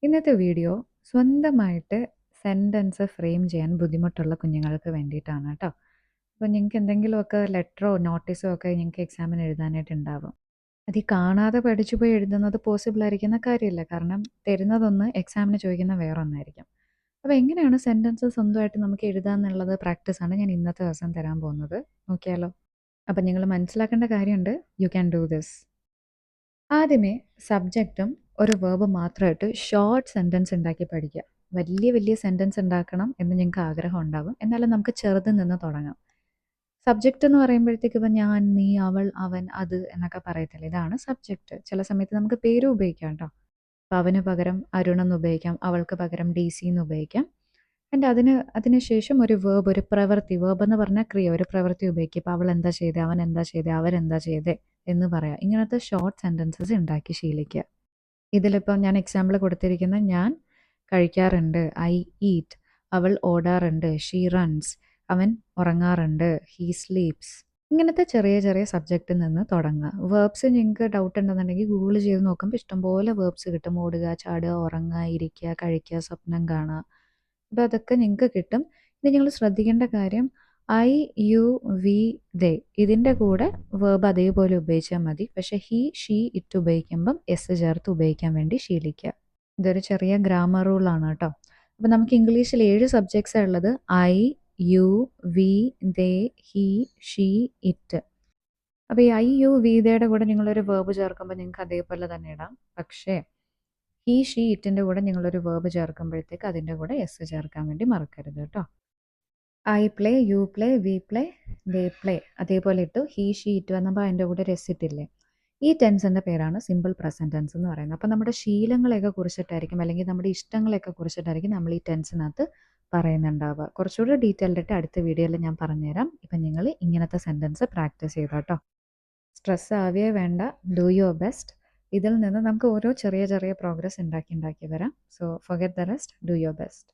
ഇന്നത്തെ വീഡിയോ സ്വന്തമായിട്ട് sentence frame ചെയ്യാൻ ബുദ്ധിമുട്ടുള്ള കുഞ്ഞുങ്ങൾക്ക് വേണ്ടിയിട്ടാണ് കേട്ടോ. അപ്പോൾ നിങ്ങൾക്ക് എന്തെങ്കിലുമൊക്കെ ലെറ്ററോ നോട്ടീസോ ഒക്കെ നിങ്ങൾക്ക് എക്സാമിന് എഴുതാനായിട്ടുണ്ടാവും. അത് ഈ കാണാതെ പഠിച്ചു പോയി എഴുതുന്നത് പോസിബിൾ ആയിരിക്കുന്ന കാര്യമില്ല. കാരണം തരുന്നതൊന്ന് എക്സാമിന് ചോദിക്കുന്ന വേറൊന്നായിരിക്കും. അപ്പോൾ എങ്ങനെയാണ് സെൻറ്റൻസ് സ്വന്തമായിട്ട് നമുക്ക് എഴുതാമെന്നുള്ളത് പ്രാക്ടീസാണ് ഞാൻ ഇന്നത്തെ ദിവസം തരാൻ പോകുന്നത്. നോക്കിയാലോ? അപ്പം നിങ്ങൾ മനസ്സിലാക്കേണ്ട കാര്യമുണ്ട്. You can do this. ആദ്യമേ സബ്ജക്റ്റും ഒരു വേർബ് മാത്രമായിട്ട് ഷോർട്ട് സെൻറ്റൻസ് ഉണ്ടാക്കി പഠിക്കുക. വലിയ വലിയ സെൻറ്റൻസ് ഉണ്ടാക്കണം എന്ന് ഞങ്ങൾക്ക് ആഗ്രഹം ഉണ്ടാകും. എന്നാലും നമുക്ക് ചെറുതിൽ നിന്ന് തുടങ്ങാം. സബ്ജക്റ്റ് എന്ന് പറയുമ്പോഴത്തേക്ക് ഇപ്പം ഞാൻ, നീ, അവൾ, അവൻ, അത് എന്നൊക്കെ പറയത്തില്ല. ഇതാണ് സബ്ജക്റ്റ്. ചില സമയത്ത് നമുക്ക് പേരും ഉപയോഗിക്കാം കേട്ടോ. അപ്പം അവന് പകരം അരുൺ എന്ന് ഉപയോഗിക്കാം, അവൾക്ക് പകരം ഡി.സി എന്ന് ഉപയോഗിക്കാം. ആൻഡ് അതിന് ശേഷം ഒരു വേർബ്, ഒരു പ്രവൃത്തി. വേർബ് എന്ന് പറഞ്ഞാൽ ക്രിയ, ഒരു പ്രവൃത്തി ഉപയോഗിക്കുക. ഇപ്പോൾ അവൾ എന്താ ചെയ്തത്, അവൻ എന്താ ചെയ്തത്, അവരെന്താ ചെയ്തത് എന്ന് പറയാം. ഇങ്ങനത്തെ ഷോർട്ട് സെൻറ്റൻസസ് ഉണ്ടാക്കി ശീലിക്കുക. ഇതിലിപ്പോൾ ഞാൻ എക്സാമ്പിൾ കൊടുത്തിരിക്കുന്ന ഞാൻ കഴിക്കാറുണ്ട്, ഐ ഈറ്റ്. അവൾ ഓടാറുണ്ട്, ഷീ റൺസ്. അവൻ ഉറങ്ങാറുണ്ട്, ഹീ സ്ലീപ്സ്. ഇങ്ങനത്തെ ചെറിയ ചെറിയ സബ്ജക്റ്റിൽ നിന്ന് തുടങ്ങുക. വേർബ്സ് നിങ്ങൾക്ക് ഡൗട്ട് ഉണ്ടെന്നുണ്ടെങ്കിൽ ഗൂഗിൾ ചെയ്ത് നോക്കുമ്പോൾ ഇഷ്ടംപോലെ വേർബ്സ് കിട്ടും. ഓടുക, ചാടുക, ഉറങ്ങുക, ഇരിക്കുക, കഴിക്കുക, സ്വപ്നം കാണുക. അപ്പോൾ അതൊക്കെ നിങ്ങൾക്ക് കിട്ടും. ഇത് നിങ്ങൾ ശ്രദ്ധിക്കേണ്ട കാര്യം ഐ, യു, വി, ദേ ഇതിൻ്റെ കൂടെ വേർബ് അതേപോലെ ഉപയോഗിച്ചാൽ മതി. പക്ഷേ ഹി, ഷീ, ഇറ്റ് ഉപയോഗിക്കുമ്പം എസ് ചേർത്ത് ഉപയോഗിക്കാൻ വേണ്ടി ശീലിക്കുക. ഇതൊരു ചെറിയ ഗ്രാമർ റൂളാണ് കേട്ടോ. അപ്പോൾ നമുക്ക് ഇംഗ്ലീഷിൽ 7 സബ്ജക്ട്സാണ് ഉള്ളത്. I, you, we, they, he, she, it. അപ്പോൾ ഈ ഐ, യു, വി, ദേയുടെ കൂടെ നിങ്ങളൊരു വേർബ് ചേർക്കുമ്പോൾ നിങ്ങൾക്ക് അതേപോലെ തന്നെ ഇടാം. പക്ഷേ ഹി, ഷീ, ഇറ്റിൻ്റെ കൂടെ നിങ്ങളൊരു വേർബ് ചേർക്കുമ്പോഴത്തേക്ക് അതിൻ്റെ കൂടെ എസ് ചേർക്കാൻ വേണ്ടി മറക്കരുത് കേട്ടോ. I play, you play, V play, they play അതേപോലെ ഇട്ടു. ഹി, ഷീ, ഇറ്റ് വന്നപ്പോൾ അതിൻ്റെ കൂടെ ഒരു എസ് ഇട്ടില്ലേ. ഈ ടെൻസിൻ്റെ പേരാണ് സിമ്പിൾ പ്രസൻറ്റ് ടെൻസ് എന്ന് പറയുന്നത്. അപ്പോൾ നമ്മുടെ ശീലങ്ങളെയൊക്കെ കുറിച്ചിട്ടായിരിക്കും, അല്ലെങ്കിൽ നമ്മുടെ ഇഷ്ടങ്ങളെയൊക്കെ കുറിച്ചിട്ടായിരിക്കും നമ്മൾ ഈ ടെൻസിനകത്ത് പറയുന്നുണ്ടാവുക. കുറച്ചുകൂടി ഡീറ്റെയിൽഡ് ആയിട്ട് അടുത്ത വീഡിയോയിൽ ഞാൻ പറഞ്ഞുതരാം. ഇപ്പം നിങ്ങൾ ഇങ്ങനത്തെ സെൻറ്റൻസ് പ്രാക്ടീസ് ചെയ്തോ കേട്ടോ. സ്ട്രെസ് ആവേ വേണ്ട. Do your best. ഇതിൽ നിന്ന് നമുക്ക് ഓരോ ചെറിയ ചെറിയ പ്രോഗ്രസ് ഉണ്ടാക്കി വരാം. So forget the rest. Do your best.